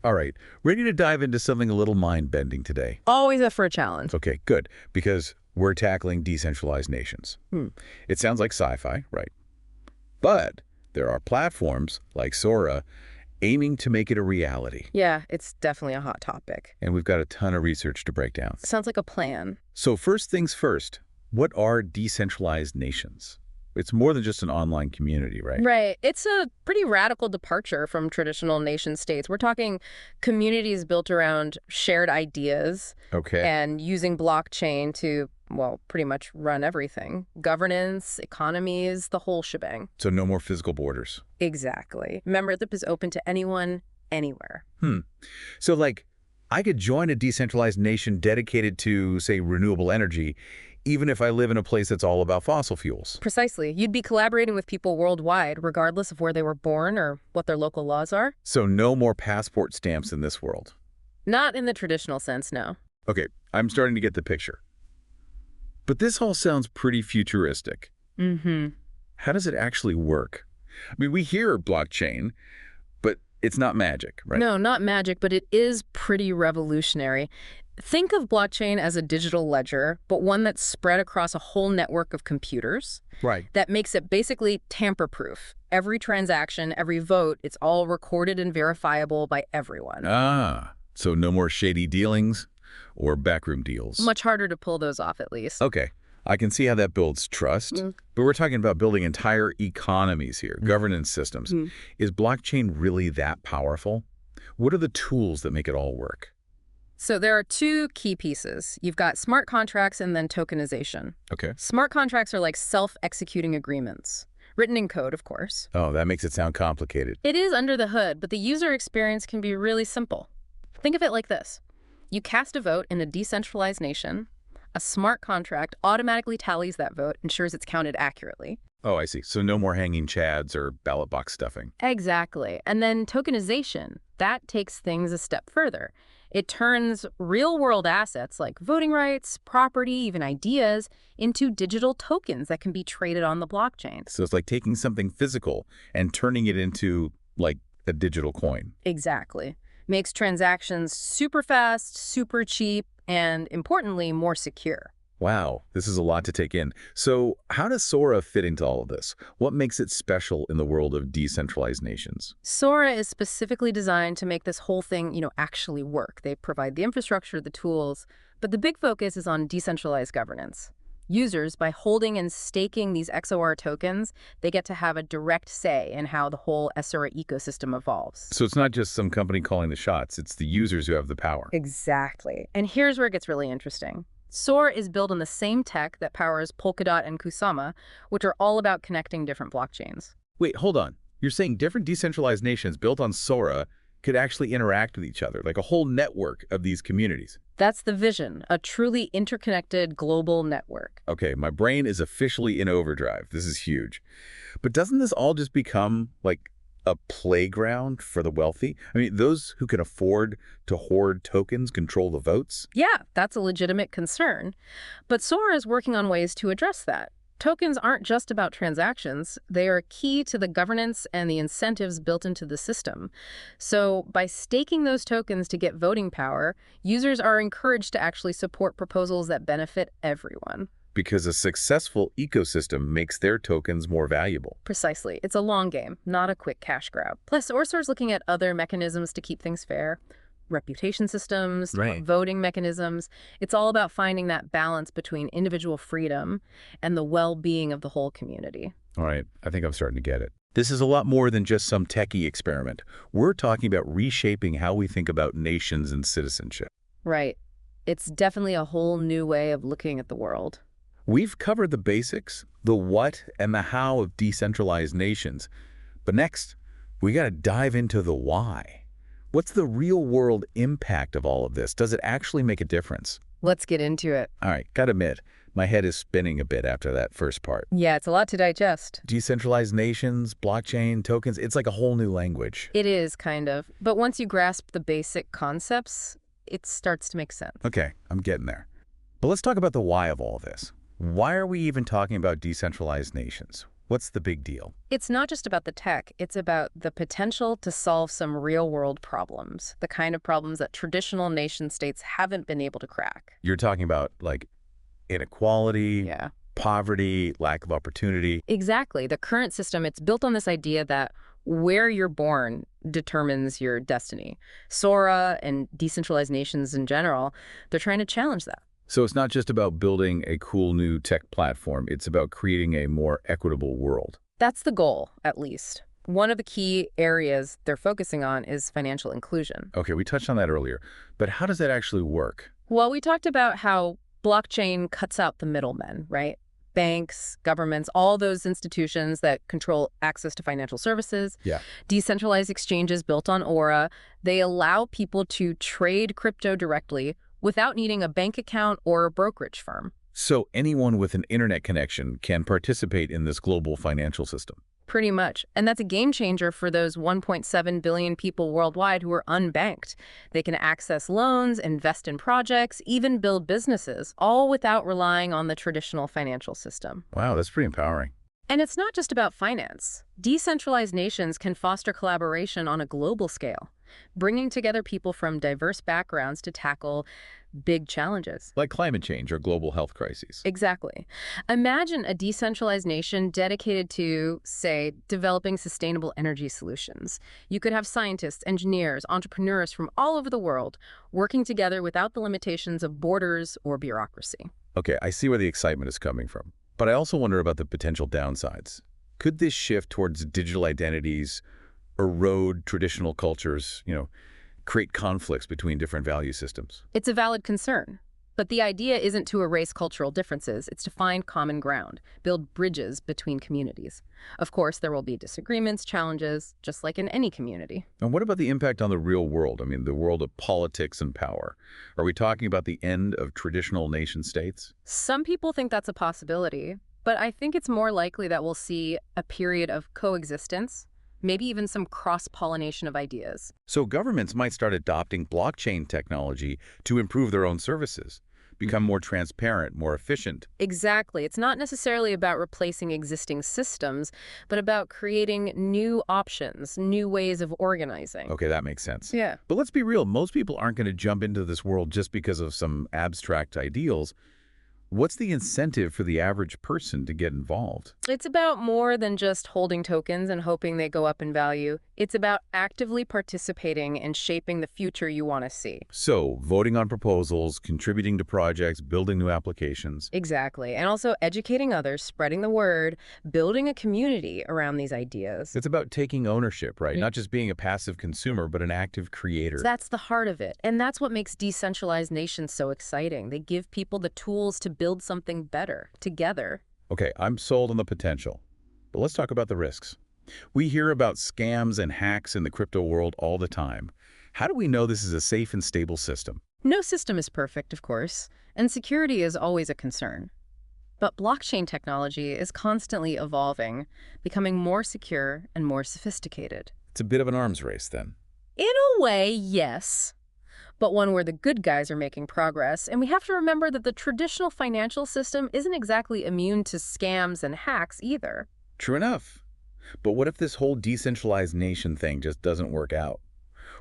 All right, ready to dive into something a little mind-bending today. Always up for a challenge. Okay, good, because we're tackling decentralized nations. It sounds like sci-fi, right? But there are platforms like SORA aiming to make it a reality. Yeah, it's definitely a hot topic. And we've got a ton of research to break down. Sounds like a plan. So first things first, what are decentralized nations? It's more than just an online community, right? Right. It's a pretty radical departure from traditional nation states. We're talking communities built around shared ideas Okay. and using blockchain to, well, pretty much run everything. Governance, economies, the whole shebang. So no more physical borders. Exactly. Membership is open to anyone, anywhere. So like, I could join a decentralized nation dedicated to, say, renewable energy, even if I live in a place that's all about fossil fuels. Precisely. You'd be collaborating with people worldwide, regardless of where they were born or what their local laws are. So no more passport stamps in this world. Not in the traditional sense, no. Okay, I'm starting to get the picture. But this all sounds pretty futuristic. How does it actually work? I mean, we hear blockchain, but it's not magic, right? No, not magic, but it is pretty revolutionary. Think of blockchain as a digital ledger, but one that's spread across a whole network of computers. Right. That makes it basically tamper-proof. Every transaction, every vote, it's all recorded and verifiable by everyone. Ah, so no more shady dealings or backroom deals. Much harder to pull those off, at least. Okay, I can see how that builds trust, but we're talking about building entire economies here, governance systems. Is blockchain really that powerful? What are the tools that make it all work? So there are two key pieces. You've got smart contracts and then tokenization. Okay. Smart contracts are like self-executing agreements. Written in code, of course. Oh, that makes it sound complicated. It is under the hood, but the user experience can be really simple. Think of it like this. You cast a vote in a decentralized nation. A smart contract automatically tallies that vote, ensures it's counted accurately. Oh, I see. So no more hanging chads or ballot box stuffing. Exactly. And then tokenization, that takes things a step further. It turns real-world assets like voting rights, property, even ideas, into digital tokens that can be traded on the blockchain. So it's like taking something physical and turning it into, like, a digital coin. Exactly. Makes transactions super fast, super cheap, and importantly, more secure. Wow, this is a lot to take in. So how does SORA fit into all of this? What makes it special in the world of decentralized nations? SORA is specifically designed to make this whole thing, actually work. They provide the infrastructure, the tools, but the big focus is on decentralized governance. Users, by holding and staking these XOR tokens, they get to have a direct say in how the whole SORA ecosystem evolves. So it's not just some company calling the shots, it's the users who have the power. Exactly. And here's where it gets really interesting. SORA is built on the same tech that powers Polkadot and Kusama, which are all about connecting different blockchains. Wait, hold on. You're saying different decentralized nations built on SORA could actually interact with each other, like a whole network of these communities? That's the vision, a truly interconnected global network. Okay, my brain is officially in overdrive. This is huge. But doesn't this all just become like a playground for the wealthy? I mean, those who can afford to hoard tokens control the votes? Yeah, that's a legitimate concern. But SORA is working on ways to address that. Tokens aren't just about transactions. They are key to the governance and the incentives built into the system. So by staking those tokens to get voting power, users are encouraged to actually support proposals that benefit everyone. Because a successful ecosystem makes their tokens more valuable. Precisely. It's a long game, not a quick cash grab. Plus, SORA is looking at other mechanisms to keep things fair. Reputation systems, Right. voting mechanisms. It's all about finding that balance between individual freedom and the well-being of the whole community. All right, I think I'm starting to get it. This is a lot more than just some techie experiment. We're talking about reshaping how we think about nations and citizenship. Right. It's definitely a whole new way of looking at the world. We've covered the basics, the what and the how of decentralized nations. But next, we got to dive into the why. What's the real-world impact of all of this? Does it actually make a difference? Let's get into it. All right, gotta admit, my head is spinning a bit after that first part. Yeah, it's a lot to digest. Decentralized nations, blockchain, tokens, it's like a whole new language. It is, kind of. But once you grasp the basic concepts, it starts to make sense. Okay, I'm getting there. But let's talk about the why of all of this. Why are we even talking about decentralized nations? What's the big deal? It's not just about the tech, it's about the potential to solve some real-world problems, the kind of problems that traditional nation-states haven't been able to crack. You're talking about, like, inequality, Yeah. poverty, lack of opportunity. Exactly. The current system, it's built on this idea that where you're born determines your destiny. SORA and decentralized nations in general, they're trying to challenge that. So it's not just about building a cool new tech platform. It's about creating a more equitable world. That's the goal, at least. One of the key areas they're focusing on is financial inclusion. Okay, we touched on that earlier, but how does that actually work? Well, we talked about how blockchain cuts out the middlemen, right? Banks, governments, all those institutions that control access to financial services. Yeah. Decentralized exchanges built on Aura, they allow people to trade crypto directly without needing a bank account or a brokerage firm. So anyone with an internet connection can participate in this global financial system. Pretty much. And that's a game changer for those 1.7 billion people worldwide who are unbanked. They can access loans, invest in projects, even build businesses, all without relying on the traditional financial system. Wow, that's pretty empowering. And it's not just about finance. Decentralized nations can foster collaboration on a global scale, bringing together people from diverse backgrounds to tackle big challenges. Like climate change or global health crises. Exactly. Imagine a decentralized nation dedicated to, say, developing sustainable energy solutions. You could have scientists, engineers, entrepreneurs from all over the world working together without the limitations of borders or bureaucracy. Okay, I see where the excitement is coming from. But I also wonder about the potential downsides. Could this shift towards digital identities erode traditional cultures, create conflicts between different value systems? It's a valid concern. But the idea isn't to erase cultural differences, it's to find common ground, build bridges between communities. Of course, there will be disagreements, challenges, just like in any community. And what about the impact on the real world? I mean, the world of politics and power. Are we talking about the end of traditional nation states? Some people think that's a possibility, but I think it's more likely that we'll see a period of coexistence, maybe even some cross-pollination of ideas. So governments might start adopting blockchain technology to improve their own services, become more transparent, more efficient. Exactly. It's not necessarily about replacing existing systems, but about creating new options, new ways of organizing. Okay, that makes sense. Yeah. But let's be real, most people aren't going to jump into this world just because of some abstract ideals. What's the incentive for the average person to get involved? It's about more than just holding tokens and hoping they go up in value. It's about actively participating and shaping the future you want to see. So, voting on proposals, contributing to projects, building new applications. Exactly. And also educating others, spreading the word, building a community around these ideas. It's about taking ownership, right? Not just being a passive consumer, but an active creator. That's the heart of it. And that's what makes decentralized nations so exciting. They give people the tools to build something better together. Okay, I'm sold on the potential. But let's talk about the risks. We hear about scams and hacks in the crypto world all the time. How do we know this is a safe and stable system? No system is perfect, of course, and security is always a concern. But blockchain technology is constantly evolving, becoming more secure and more sophisticated. It's a bit of an arms race, then. In a way, yes. But one where the good guys are making progress, and we have to remember that the traditional financial system isn't exactly immune to scams and hacks either. True enough. But what if this whole decentralized nation thing just doesn't work out?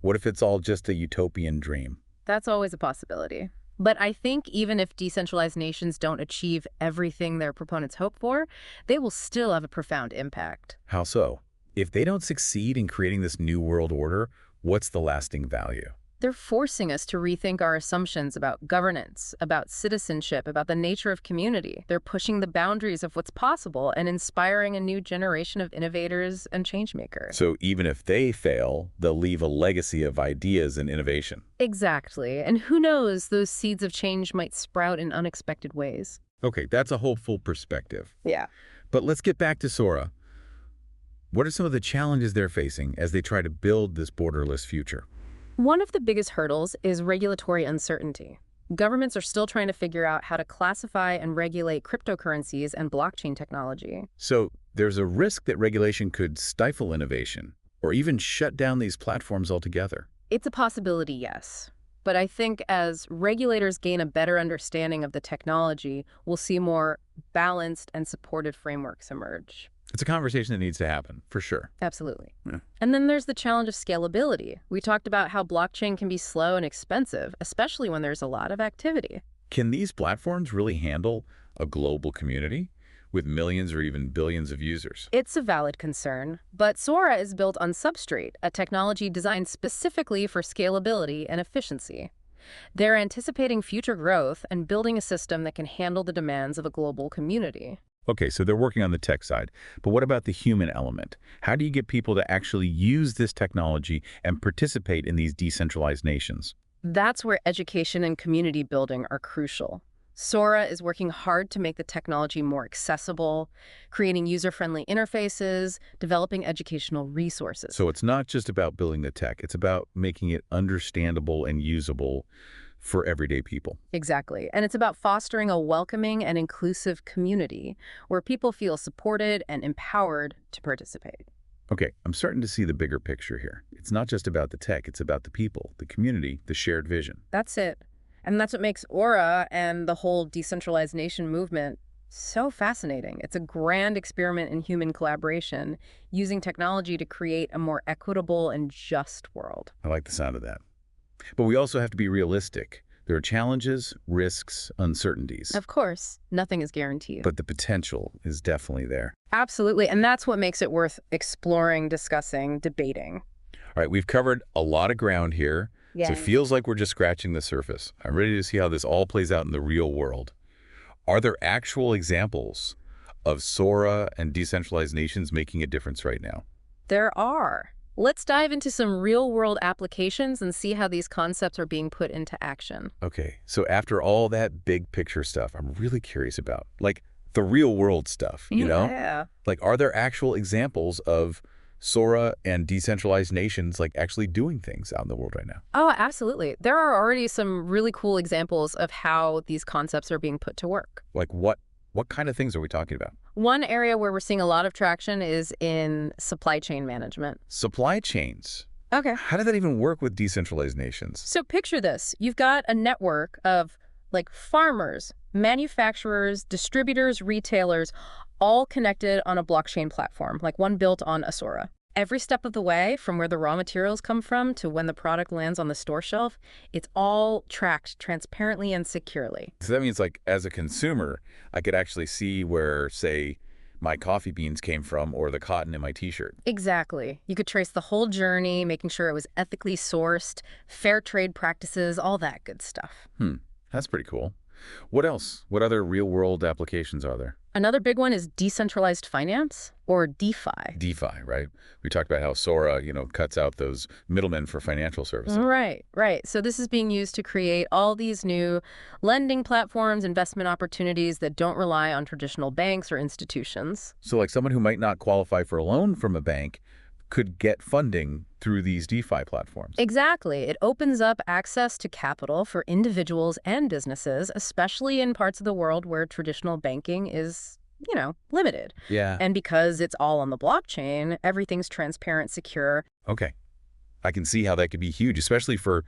What if it's all just a utopian dream? That's always a possibility. But I think even if decentralized nations don't achieve everything their proponents hope for, they will still have a profound impact. How so? If they don't succeed in creating this new world order, what's the lasting value? They're forcing us to rethink our assumptions about governance, about citizenship, about the nature of community. They're pushing the boundaries of what's possible and inspiring a new generation of innovators and changemakers. So even if they fail, they'll leave a legacy of ideas and innovation. Exactly. And who knows, those seeds of change might sprout in unexpected ways. Okay, that's a hopeful perspective. Yeah. But let's get back to SORA. What are some of the challenges they're facing as they try to build this borderless future? One of the biggest hurdles is regulatory uncertainty. Governments are still trying to figure out how to classify and regulate cryptocurrencies and blockchain technology. So there's a risk that regulation could stifle innovation or even shut down these platforms altogether. It's a possibility, yes. But I think as regulators gain a better understanding of the technology, we'll see more balanced and supported frameworks emerge. It's a conversation that needs to happen, for sure. Absolutely. Yeah. And then there's the challenge of scalability. We talked about how blockchain can be slow and expensive, especially when there's a lot of activity. Can these platforms really handle a global community with millions or even billions of users? It's a valid concern, but SORA is built on Substrate, a technology designed specifically for scalability and efficiency. They're anticipating future growth and building a system that can handle the demands of a global community. Okay, so they're working on the tech side, but what about the human element? How do you get people to actually use this technology and participate in these decentralized nations? That's where education and community building are crucial. SORA is working hard to make the technology more accessible, creating user-friendly interfaces, developing educational resources. So it's not just about building the tech, it's about making it understandable and usable for everyday people. Exactly. And it's about fostering a welcoming and inclusive community where people feel supported and empowered to participate. Okay, I'm starting to see the bigger picture here. It's not just about the tech, it's about the people, the community, the shared vision. That's it. And that's what makes Aura and the whole decentralized nation movement so fascinating. It's a grand experiment in human collaboration, using technology to create a more equitable and just world. I like the sound of that. But we also have to be realistic. There are challenges, risks, uncertainties. Of course, nothing is guaranteed. But the potential is definitely there. Absolutely. And that's what makes it worth exploring, discussing, debating. All right, we've covered a lot of ground here. Yeah. So it feels like we're just scratching the surface. I'm ready to see how this all plays out in the real world. Are there actual examples of SORA and decentralized nations making a difference right now? There are. Let's dive into some real-world applications and see how these concepts are being put into action. Okay, so after all that big picture stuff, I'm really curious about, like, the real world stuff, you know? Yeah. Like, are there actual examples of SORA and decentralized nations, like, actually doing things out in the world right now? Oh, absolutely. There are already some really cool examples of how these concepts are being put to work. Like, what kind of things are we talking about? One area where we're seeing a lot of traction is in supply chain management. Supply chains. Okay. How did that even work with decentralized nations? So picture this. You've got a network of like farmers, manufacturers, distributors, retailers, all connected on a blockchain platform, like one built on a SORA. Every step of the way, from where the raw materials come from to when the product lands on the store shelf, it's all tracked transparently and securely. So that means, like, as a consumer, I could actually see where, say, my coffee beans came from or the cotton in my T-shirt. Exactly. You could trace the whole journey, making sure it was ethically sourced, fair trade practices, all that good stuff. That's pretty cool. What else? What other real-world applications are there? Another big one is decentralized finance, or DeFi. DeFi, right? We talked about how SORA, cuts out those middlemen for financial services. Right, right. So this is being used to create all these new lending platforms, investment opportunities that don't rely on traditional banks or institutions. So like someone who might not qualify for a loan from a bank could get funding through these DeFi platforms. Exactly. It opens up access to capital for individuals and businesses, especially in parts of the world where traditional banking is, limited. Yeah. And because it's all on the blockchain, everything's transparent, secure. Okay. I can see how that could be huge, especially for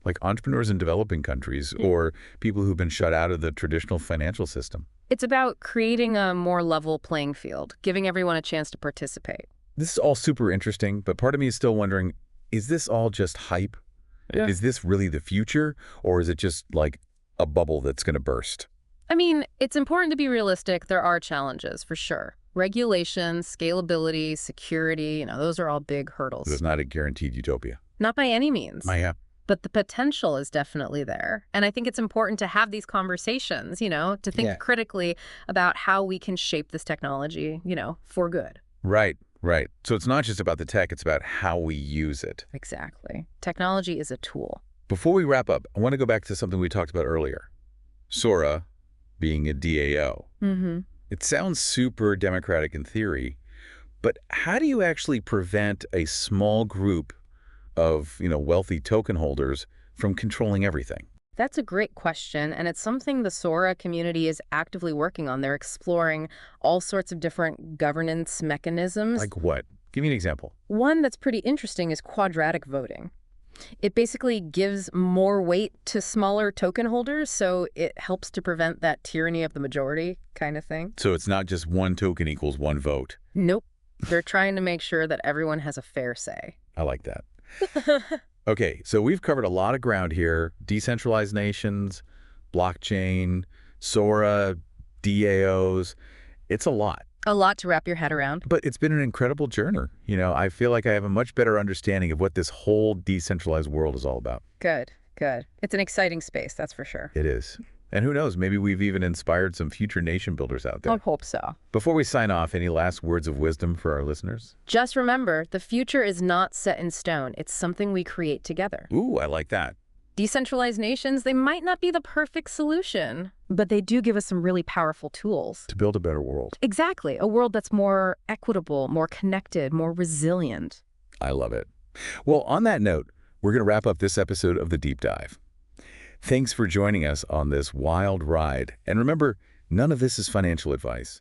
like entrepreneurs in developing countries or people who've been shut out of the traditional financial system. It's about creating a more level playing field, giving everyone a chance to participate. This is all super interesting, but part of me is still wondering, is this all just hype? Yeah. Is this really the future, or is it just like a bubble that's going to burst? I mean, it's important to be realistic. There are challenges, for sure. Regulation, scalability, security, those are all big hurdles. It's not a guaranteed utopia. Not by any means. Yeah. But the potential is definitely there. And I think it's important to have these conversations, to think critically about how we can shape this technology, for good. Right. Right. So it's not just about the tech, it's about how we use it. Exactly. Technology is a tool. Before we wrap up, I want to go back to something we talked about earlier. SORA being a DAO. It sounds super democratic in theory, but how do you actually prevent a small group of, wealthy token holders from controlling everything? That's a great question, and it's something the SORA community is actively working on. They're exploring all sorts of different governance mechanisms. Like what? Give me an example. One that's pretty interesting is quadratic voting. It basically gives more weight to smaller token holders, so it helps to prevent that tyranny of the majority kind of thing. So it's not just one token equals one vote. Nope. They're trying to make sure that everyone has a fair say. I like that. Okay, so we've covered a lot of ground here. Decentralized nations, blockchain, SORA, DAOs. It's a lot. A lot to wrap your head around. But it's been an incredible journey. I feel like I have a much better understanding of what this whole decentralized world is all about. Good, good. It's an exciting space, that's for sure. It is. And who knows, maybe we've even inspired some future nation builders out there. I hope so. Before we sign off, any last words of wisdom for our listeners? Just remember, the future is not set in stone. It's something we create together. Ooh, I like that. Decentralized nations, they might not be the perfect solution, but they do give us some really powerful tools. To build a better world. Exactly. A world that's more equitable, more connected, more resilient. I love it. Well, on that note, we're going to wrap up this episode of The Deep Dive. Thanks for joining us on this wild ride. And remember, none of this is financial advice.